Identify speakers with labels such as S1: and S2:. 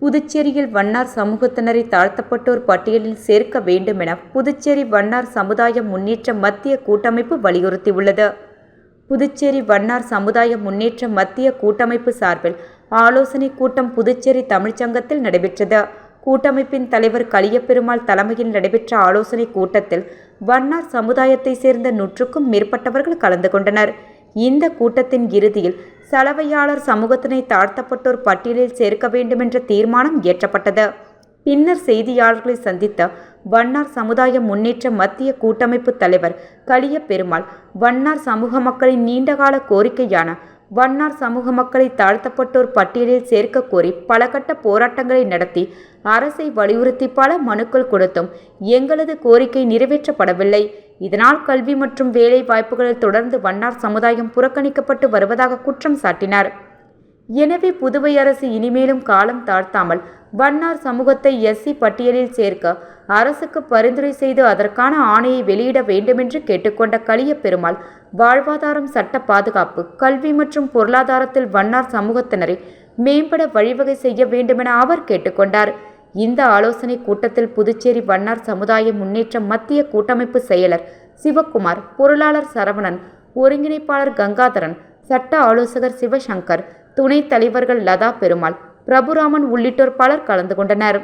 S1: புதுச்சேரியில் வண்ணார் சமூகத்தினரை தாழ்த்தப்பட்டோர் பட்டியலில் சேர்க்க வேண்டும் என புதுச்சேரி வண்ணார் சமுதாய முன்னேற்ற மத்திய கூட்டமைப்பு வலியுறுத்தியுள்ளது. புதுச்சேரி வண்ணார் சமுதாய முன்னேற்ற மத்திய கூட்டமைப்பு சார்பில் ஆலோசனை கூட்டம் புதுச்சேரி தமிழ்ச்சங்கத்தில் நடைபெற்றது. கூட்டமைப்பின் தலைவர் கலியபெருமாள் தலைமையில் நடைபெற்ற ஆலோசனை கூட்டத்தில் வண்ணார் சமுதாயத்தை சேர்ந்த 100க்கும் மேற்பட்டவர்கள் கலந்து கொண்டனர். இந்த கூட்டத்தின் இறுதியில் சலவையாளர் சமூகத்தினை தாழ்த்தப்பட்டோர் பட்டியலில் சேர்க்க வேண்டுமென்ற தீர்மானம் இயற்றப்பட்டது. பின்னர் செய்தியாளர்களை சந்தித்த வண்ணார் சமுதாய முன்னேற்ற மத்திய கூட்டமைப்பு தலைவர் கலியபெருமாள், வண்ணார் சமூக மக்களின் நீண்டகால கோரிக்கையான வண்ணார் சமூக மக்களை தாழ்த்தப்பட்டோர் பட்டியலில் சேர்க்க கோரி பல கட்ட போராட்டங்களை நடத்தி அரசை வலியுறுத்தி பல மனுக்கள் கொடுத்தும் எங்களது கோரிக்கை நிறைவேற்றப்படவில்லை. இதனால் கல்வி மற்றும் வேலை வாய்ப்புகளில் தொடர்ந்து வண்ணார் சமுதாயம் புறக்கணிக்கப்பட்டு வருவதாக குற்றம் சாட்டினார். எனவே புதுவை அரசு இனிமேலும் காலம் தாழ்த்தாமல் வண்ணார் சமூகத்தை எஸ்சி பட்டியலில் சேர்க்க அரசுக்கு பரிந்துரை செய்து அதற்கான ஆணையை வெளியிட வேண்டுமென்று கேட்டுக்கொண்ட கலியபெருமாள், வாழ்வாதாரம், சட்ட பாதுகாப்பு, கல்வி மற்றும் பொருளாதாரத்தில் வண்ணார் சமூகத்தினரை மேம்பட வழிவகை செய்ய வேண்டுமென அவர் கேட்டுக்கொண்டார். இந்த ஆலோசனை கூட்டத்தில் புதுச்சேரி வண்ணார் சமுதாய முன்னேற்ற மத்திய கூட்டமைப்பு செயலர் சிவக்குமார், பொருளாளர் சரவணன், ஒருங்கிணைப்பாளர் கங்காதரன், சட்ட ஆலோசகர் சிவசங்கர், துணைத் தலைவர்கள் லதா பெருமாள், பிரபுராமன் உள்ளிட்டோர் பலர் கலந்து கொண்டனர்.